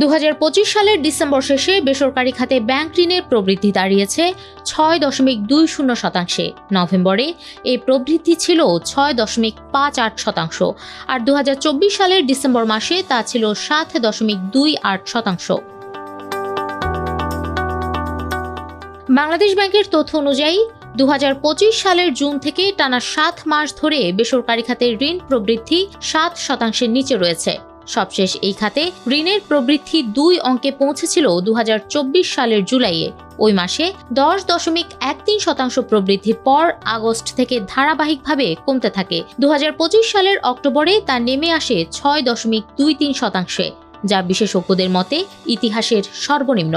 2025 সালের ডিসেম্বর শেষে বেসরকারি খাতে ব্যাংক ঋণের প্রবৃদ্ধি দাঁড়িয়েছে 6.20%। নভেম্বরে এই প্রবৃদ্ধি ছিল 6.58%, আর 2024 সালের ডিসেম্বর মাসে তা ছিল 7.28%। বাংলাদেশ ব্যাংকের তথ্য অনুযায়ী 2025 সালের জুন থেকে টানা 7 মাস ধরে বেসরকারি খাতের ঋণ প্রবৃদ্ধি 7% নিচে রয়েছে। সবশেষ এই খাতে ঋণের প্রবৃদ্ধি 2 অঙ্কে পৌঁছেছিল 2024 সালের জুলাইয়ে। ওই মাসে 10.13% প্রবৃদ্ধির পর আগস্ট থেকে ধারাবাহিকভাবে কমতে থাকে। 2025 সালের অক্টোবরে তা নেমে আসে 6.23%, যা বিশেষজ্ঞদের মতে ইতিহাসের সর্বনিম্ন।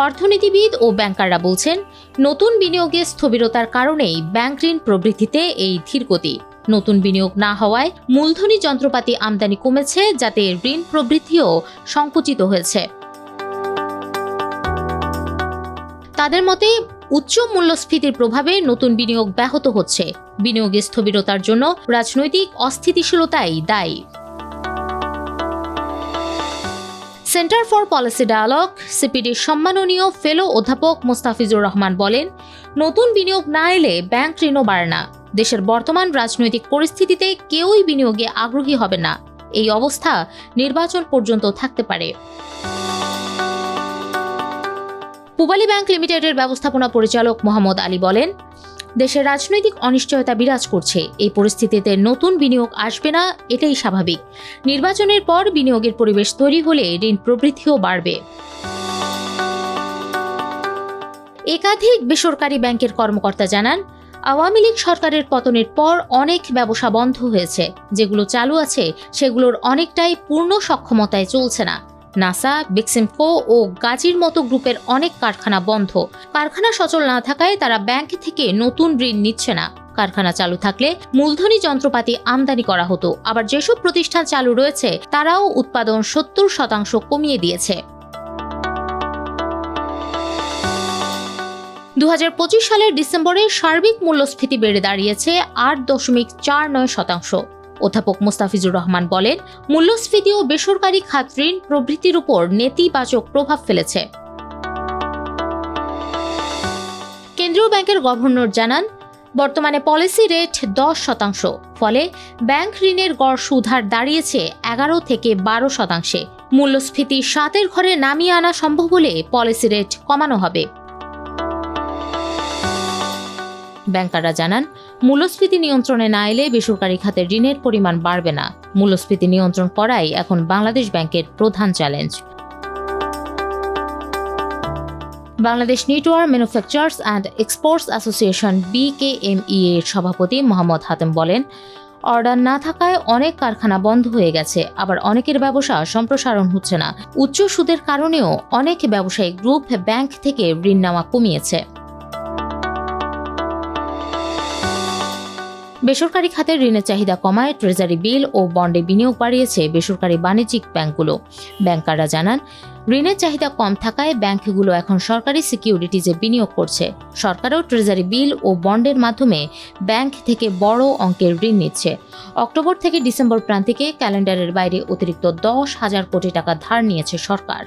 অর্থনীতিবিদ ও ব্যাংকাররা বলছেন, নতুন বিনিয়োগে স্থবিরতার কারণেই ব্যাংক ঋণ প্রবৃদ্ধিতে এই ধীরগতি। নতুন বিনিয়োগ না হওয়ায় মূলধনী যন্ত্রপাতি আমদানি কমেছে, যাতে ঋণ প্রবৃদ্ধিও সংকুচিত হয়েছে। তাদের মতে, উচ্চ মূল্যস্ফীতির প্রভাবে নতুন বিনিয়োগ ব্যাহত হচ্ছে। বিনিয়োগের স্থবিরতার জন্য রাজনৈতিক অস্থিতিশীলতাই দায়ী। সেন্টার ফর পলিসি ডায়ালগ সিপিডির সম্মাননীয় ফেলো অধ্যাপক মোস্তাফিজুর রহমান বলেন, নতুন বিনিয়োগ না এলে ব্যাংক ঋণও বাড়ে না। দেশের বর্তমান রাজনৈতিক পরিস্থিতিতে কেউই বিনিয়োগে আগ্রহী হবে না। এই অবস্থা নির্বাচন পর্যন্ত থাকতে পারে। পূবালী ব্যাংক লিমিটেডের ব্যবস্থাপনা পরিচালক মোহাম্মদ আলী বলেন, দেশের রাজনৈতিক অনিশ্চয়তা বিরাজ করছে। এই পরিস্থিতিতে নতুন বিনিয়োগ আসবে না, এটাই স্বাভাবিক। নির্বাচনের পর বিনিয়োগের পরিবেশ তৈরি হলে ঋণ প্রবৃদ্ধিও বাড়বে। একাধিক বেসরকারি ব্যাংকের কর্মকর্তা জানান, আওয়ামী লীগ সরকারের পতনের পর অনেক ব্যবসা বন্ধ হয়েছে। যেগুলো চালু আছে সেগুলোর অনেকটাই পূর্ণ সক্ষমতায় চলছে না। নাসা, বেক্সিমকো ও গাজীর মতো গ্রুপের অনেক কারখানা বন্ধ। কারখানা সচল না থাকায় তারা ব্যাংক থেকে নতুন ঋণ নিচ্ছে না। কারখানা চালু থাকলে মূলধনী যন্ত্রপাতি আমদানি করা হতো। আবার যেসব প্রতিষ্ঠান চালু রয়েছে তারাও উৎপাদন 70% কমিয়ে দিয়েছে। 2025 সালের ডিসেম্বরে সার্বিক মূল্যস্ফীতি বেড়ে দাঁড়িয়েছে 8.49%। অধ্যাপক মোস্তাফিজুর রহমান বলেন, মূল্যস্ফীতি ও বেসরকারি খাত ঋণ প্রবৃদ্ধির উপর নেতিবাচক প্রভাব ফেলেছে। কেন্দ্রীয় ব্যাংকের গভর্নর জানান, বর্তমানে পলিসি রেট 10%, ফলে ব্যাংক ঋণের গড় সুদ হার দাঁড়িয়েছে 11 থেকে 12%। মূল্যস্ফীতি 7-এর ঘরে নামিয়ে আনা সম্ভব হলে পলিসি রেট কমানো হবে। ব্যাংকাররা জানান, মূল্যস্ফীতি নিয়ন্ত্রণে না এলে বেসরকারি খাতের ঋণের পরিমাণ বাড়বে না। মূল্যস্ফীতি নিয়ন্ত্রণ করাই এখন বাংলাদেশ ব্যাংকের প্রধান challenge. Bangladesh network manufacturers and exports association BKME এর সভাপতি মোহাম্মদ হাতেম বলেন, অর্ডার না থাকায় অনেক কারখানা বন্ধ হয়ে গেছে। আবার অনেকের ব্যবসা সম্প্রসারণ হচ্ছে না। উচ্চ সুদের কারণেও অনেক ব্যবসায়িক গ্রুপ ব্যাংক থেকে ঋণ নেওয়া কমিয়েছে। বেসরকারি খাতের ঋণের চাহিদা কমায় ট্রেজারি বিল ও বন্ডে বিনিয়োগ বাড়িয়েছে বেসরকারি বাণিজ্যিক ব্যাংকগুলো। ব্যাংকাররা জানান, ঋণের চাহিদা কম থাকায় ব্যাংকগুলো এখন সরকারি সিকিউরিটিজে বিনিয়োগ করছে। সরকারও ট্রেজারি বিল ও বন্ডের মাধ্যমে ব্যাংক থেকে বড় অঙ্কের ঋণ নিচ্ছে। অক্টোবর থেকে ডিসেম্বর প্রান্তিকে ক্যালেন্ডারের বাইরে অতিরিক্ত 10,000 কোটি টাকা ধার নিয়েছে সরকার।